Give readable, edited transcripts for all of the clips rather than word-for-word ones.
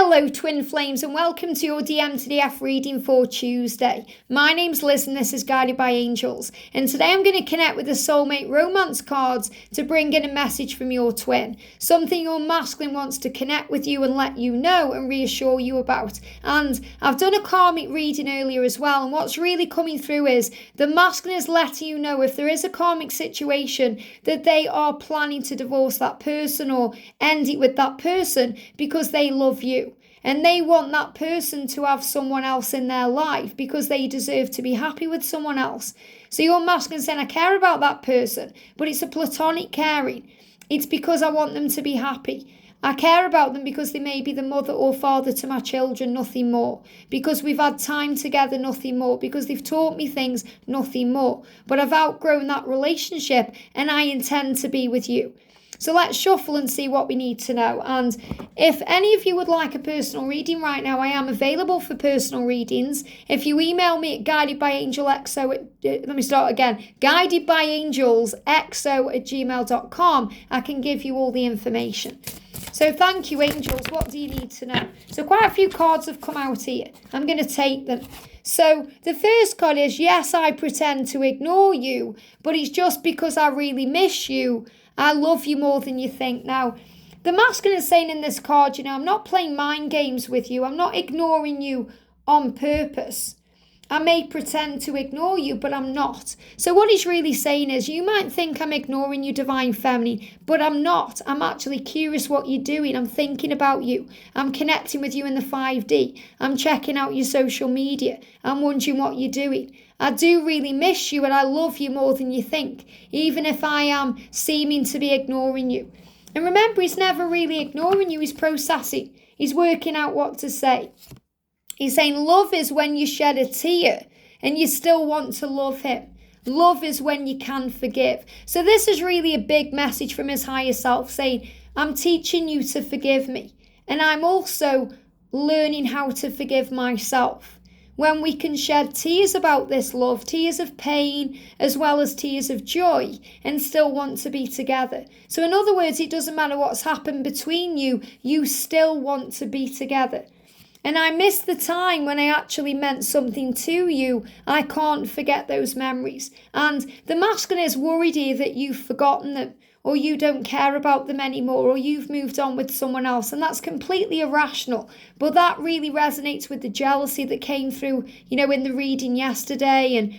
Hello twin flames and welcome to your DM to DF reading for Tuesday. My name's Liz and this is Guided by Angels, and today I'm going to connect with the Soulmate romance cards to bring in a message from your twin, something your masculine wants to connect with you and let you know and reassure you about. And I've done a karmic reading earlier as well, and what's really coming through is the masculine is letting you know if there is a karmic situation that they are planning to divorce that person or end it with that person because they love you. And they want that person to have someone else in their life because they deserve to be happy with someone else. So your masculine saying, I care about that person, but it's a platonic caring. It's because I want them to be happy. I care about them because they may be the mother or father to my children, nothing more. Because we've had time together, nothing more. Because they've taught me things, nothing more. But I've outgrown that relationship and I intend to be with you. So let's shuffle and see what we need to know. And if any of you would like a personal reading right now, I am available for personal readings. If you email me at guidedbyangelsxo, guidedbyangelsxo@gmail.com, I can give you all the information. So thank you, angels. What do you need to know? So quite a few cards have come out here. I'm going to take them. So the first card is, yes, I pretend to ignore you, but it's just because I really miss you. I love you more than you think. Now, the masculine is saying in this card, I'm not playing mind games with you. I'm not ignoring you on purpose. I may pretend to ignore you, but I'm not. So what he's really saying is, you might think I'm ignoring you, divine feminine, but I'm not. I'm actually curious what you're doing. I'm thinking about you. I'm connecting with you in the 5D. I'm checking out your social media. I'm wondering what you're doing. I do really miss you and I love you more than you think, even if I am seeming to be ignoring you. And remember, he's never really ignoring you. He's processing. He's working out what to say. He's saying love is when you shed a tear and you still want to love him. Love is when you can forgive. So this is really a big message from his higher self saying, I'm teaching you to forgive me. And I'm also learning how to forgive myself. When we can shed tears about this love, tears of pain as well as tears of joy, and still want to be together. So in other words, it doesn't matter what's happened between you, you still want to be together. And I miss the time when I actually meant something to you. I can't forget those memories. And the masculine is worried here that you've forgotten them, or you don't care about them anymore, or you've moved on with someone else. And that's completely irrational. But that really resonates with the jealousy that came through, in the reading yesterday. And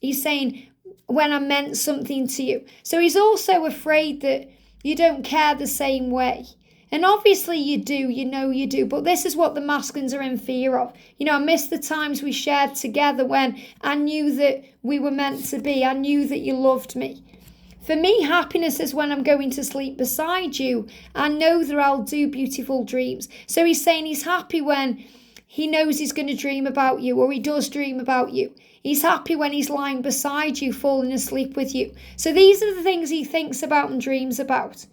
he's saying, when I meant something to you. So he's also afraid that you don't care the same way. And obviously you do, you do. But this is what the masculines are in fear of. I miss the times we shared together when I knew that we were meant to be. I knew that you loved me. For me, happiness is when I'm going to sleep beside you. I know that I'll do beautiful dreams. So he's saying he's happy when he knows he's going to dream about you, or he does dream about you. He's happy when he's lying beside you, falling asleep with you. So these are the things he thinks about and dreams about.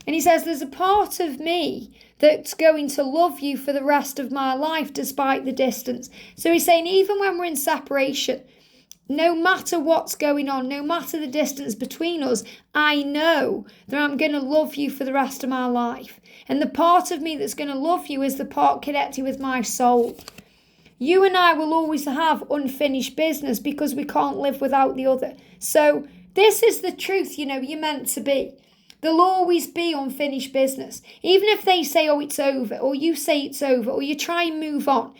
And he says, there's a part of me that's going to love you for the rest of my life despite the distance. So he's saying even when we're in separation, no matter what's going on, no matter the distance between us, I know that I'm going to love you for the rest of my life. And the part of me that's going to love you is the part connected with my soul. You and I will always have unfinished business because we can't live without the other. So this is the truth, you're meant to be. There'll always be unfinished business. Even if they say, oh, it's over, or you say it's over, or you try and move on,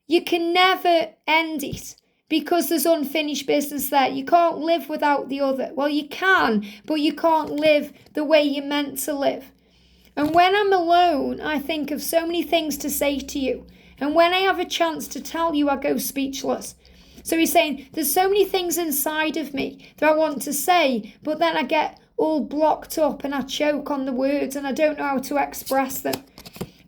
you can never end it. Because there's unfinished business there. You can't live without the other. Well, you can, but you can't live the way you're meant to live. And when I'm alone, I think of so many things to say to you. And when I have a chance to tell you, I go speechless. So he's saying, there's so many things inside of me that I want to say, but then I get all blocked up and I choke on the words and I don't know how to express them.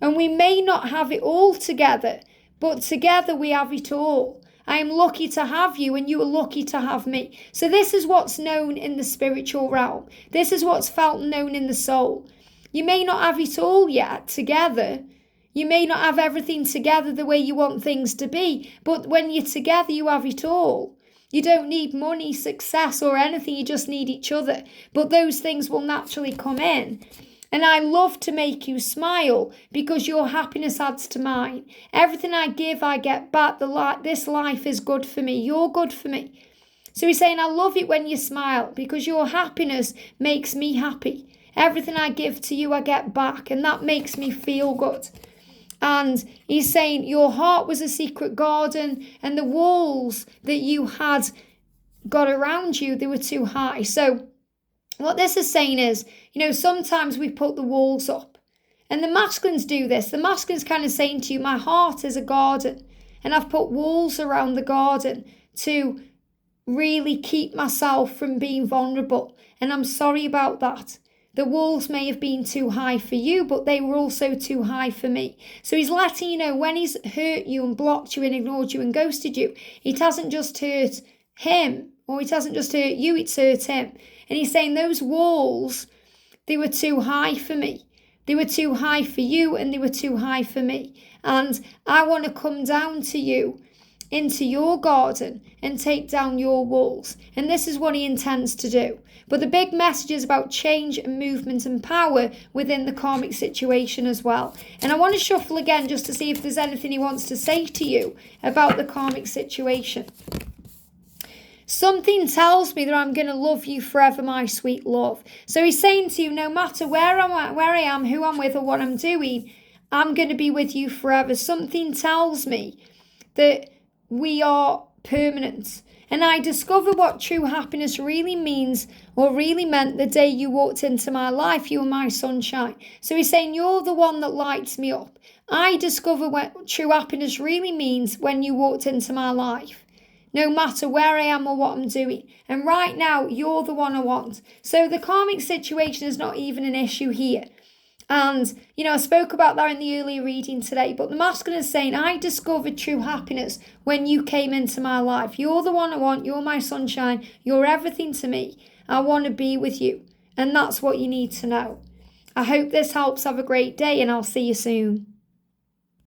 And we may not have it all together, but together we have it all. I am lucky to have you and you are lucky to have me. So this is what's known in the spiritual realm. This is what's felt and known in the soul. You may not have it all yet together. You may not have everything together the way you want things to be. But when you're together, you have it all. You don't need money, success or anything. You just need each other. But those things will naturally come in. And I love to make you smile because your happiness adds to mine. Everything I give, I get back. This life is good for me. You're good for me. So he's saying, I love it when you smile because your happiness makes me happy. Everything I give to you, I get back. And that makes me feel good. And he's saying your heart was a secret garden and the walls that you had got around you, they were too high. So what this is saying is, sometimes we put the walls up. And the masculines do this. The masculine's kind of saying to you, my heart is a garden. And I've put walls around the garden to really keep myself from being vulnerable. And I'm sorry about that. The walls may have been too high for you, but they were also too high for me. So he's letting you know when he's hurt you and blocked you and ignored you and ghosted you, it hasn't just hurt him, or it hasn't just hurt you, it's hurt him. And he's saying those walls, they were too high for me. They were too high for you and they were too high for me. And I want to come down to you into your garden and take down your walls. And this is what he intends to do. But the big message is about change and movement and power within the karmic situation as well. And I want to shuffle again just to see if there's anything he wants to say to you about the karmic situation. Something tells me that I'm going to love you forever, my sweet love. So he's saying to you, no matter where I am, who I'm with or what I'm doing, I'm going to be with you forever. Something tells me that we are permanent. And I discovered what true happiness really means or really meant the day you walked into my life. You were my sunshine. So he's saying you're the one that lights me up. I discovered what true happiness really means when you walked into my life. No matter where I am or what I'm doing. And right now, you're the one I want. So the karmic situation is not even an issue here. And, I spoke about that in the earlier reading today, but the masculine is saying, I discovered true happiness when you came into my life. You're the one I want. You're my sunshine. You're everything to me. I want to be with you. And that's what you need to know. I hope this helps. Have a great day and I'll see you soon.